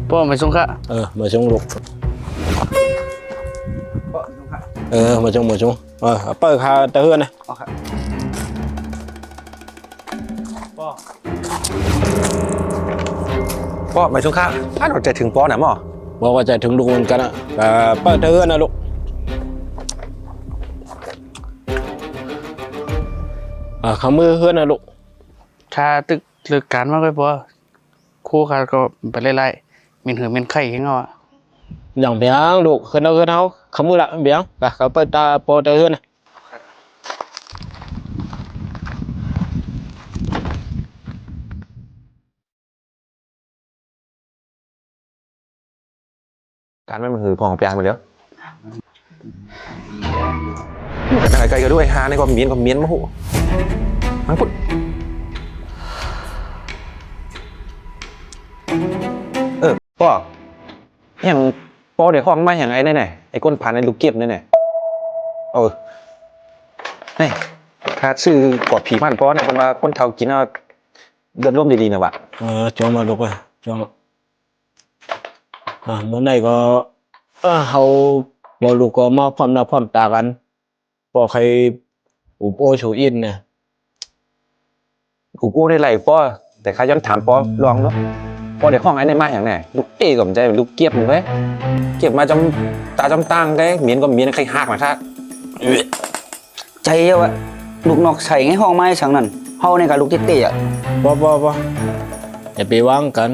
พ่อมาส่งค่ะมาชงลูกมาชงเปิดคาตะเฮือนนะป้อมาช่วงข้างถ้าเราจะถึงป้อหน่ะหมอบอกว่าจะถึงลูกเหมือนกันอ่ะเปิดตะเฮือนนะลูกขามือเฮือนนะลูกถ้าตึกเลิกการมากไปพอคู่ขาก็ไปไล่ๆมีหือมีไข่ให้เงาอย่างเบี้ยงลูกขึ้นเอาขามือละเบี้ยงไปเขาเปิดตาโปตะเฮือนนะการไม่มือพองเปียนไปแล้วกันอะไรกันด้วยฮาในความเมียนมาหูมันพุดป้ออย่างป้อเดี๋ยวห้องมาอย่างไอ้นี่ไอ้ก้นผ่านในลูกเก็บนี่นี่ถ้าซื้อกอดผีมันป้อเนี่ยคนว่าก้นเทากินเอาเดินร่วมดีๆนะวะจอมาลูกอ่ะจอเมื่อไหร่ก็เขาบอกลูกก็มาพร้อมหน้าพร้อมตากันบอกใครอุบโอโชอินเนี่ยกูกู้ได้ไรป้อแต่ข้าย้อนถามป้อลองเนาะป้อเดี๋ยวห้องไอ้ในมาอย่างไหนลูกเต้กับใจลูกเก็บมึงไว้เก็บมาจำตาจำตังได้เมียนก็เมียนใครหักมาท่าใจเอาอะลูกนอกใส่ไงห้องไม้ช่างนั้นเฮาในกับลูกเต้อะบ่อย่าไปวางกัน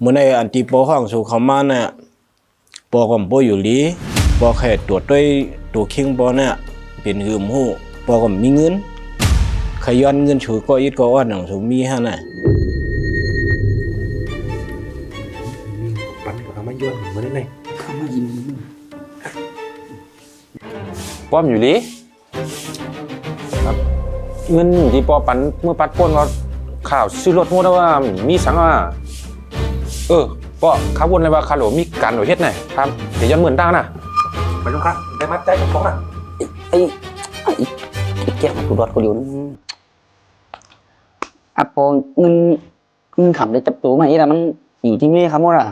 เมื่อในอันที่ปอห้องสู่เขามาเนี่ยปอก็บ่อยู่ลีปอแค่ตรวจด้วยตัวคิงปอเนี่ยเป็นหืมหูปอก็มีเงินขย้อนเงินชูก็อิดก็อ้อนของสูมีฮะน่ะปั่นกับเขามาย้อนเหมือนในเขามายินป้อมอยู่ลีเงินอยู่ที่ปอปั่นเมื่อปัดป้นก็ข่าวซื้อรถโมดว่ามีสังว่าป้อข้าวนเลยว่าคาโหลมีการหน่วยเฮ็ดไหนครับเดี๋ยวย้อนเหมือนดังนะไปลุงครับได้มัดใจกับป้องนะไอ้แก้วกูดอดกูอยู่อะปอเงินขำได้จับตัวมาอีแล้วมันอยู่ที่นี่ครับว่า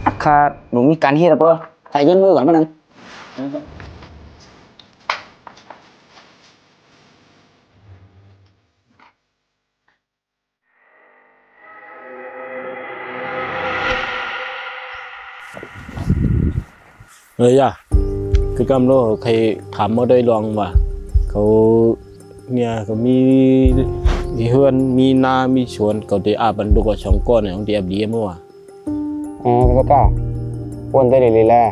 อักคาหนูมีการเฮ็ดอะปอใส่ยื่นมือก่อนมั้งนึงคือกำโลใครถามมาได้ลองว่าเขาเนี่ยเขามีเฮือนมีนามีสวนเขาได้อาบรรลุกับช่องก้อนของที่อับดีเมื่อวานพี่ก็กล้าวนได้เลยแหละ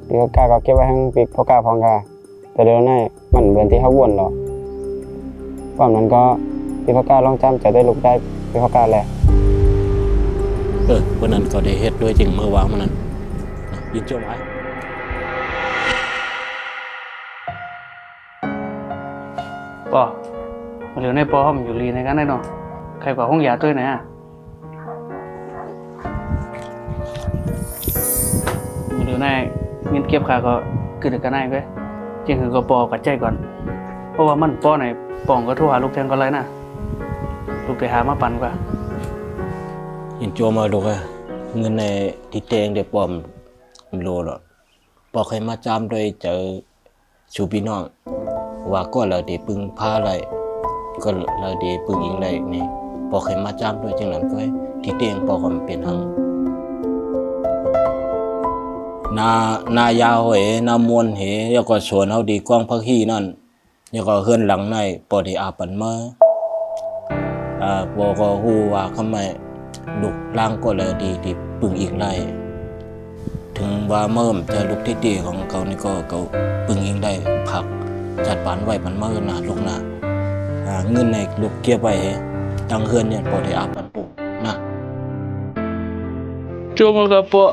พี่ก็กล้าก็เก็บไว้ให้พี่ก็กล้าพองกาแต่เดี๋ยวนี้มันเหมือนที่เขาวนหรอก่อนนั้นก็พี่ก็กล้าลองจำจะได้ลุกได้พี่ก็กล้าแหละวันนั้นเขาได้เฮ็ดด้วยจริงเมื่อวานนั้นยินจมไอ้ป้อมาเหลือในป้อเขามันอยู่ลีในกันได้เนาะใครกว่าห้องยาตัวไหนอ่ะมาเหลือในเงินเก็บขาก็คือเด็กกันได้ก็จริงคือก็ปอกับใจก่อนเพราะว่ามันป้อไหนป่องก็โทรหาลูกแทนก็เลยนะลูกไปหามาปั่นกว่ายินจมมาลูกอะเงินในที่เตงเดี๋ยวปอมโลหรอปอใครมาจามโดยเจอชูพี่น้องว่าก็เราได้ปึงพาอะไรก็เราได้ปึงยิงอะไรนี่พอใครมาจ้ามด้วยจังนั้นก็ที่เตียงพอก็เป็นทางนายาวเหนามวนเหแล้วก็สวนเอาดีกว้างพักฮีนั่นแล้วก็เฮือนหลังในปอได้อาปันมาปอก็ฮู้ว่าทำไมลูกล่างก็เลยดีที่ปึงยิงไรถึงว่าเมื่อจะลูกที่ตีของเขานี่ก็เขาปึงยิงได้ผักจัดปานไว้มันมาหนาลูกหนาเงินในลูกเก็บไว้ตั้งเฮือนเนี่ยพอได้อาบปันปุ๊นะจูมันก็ปอ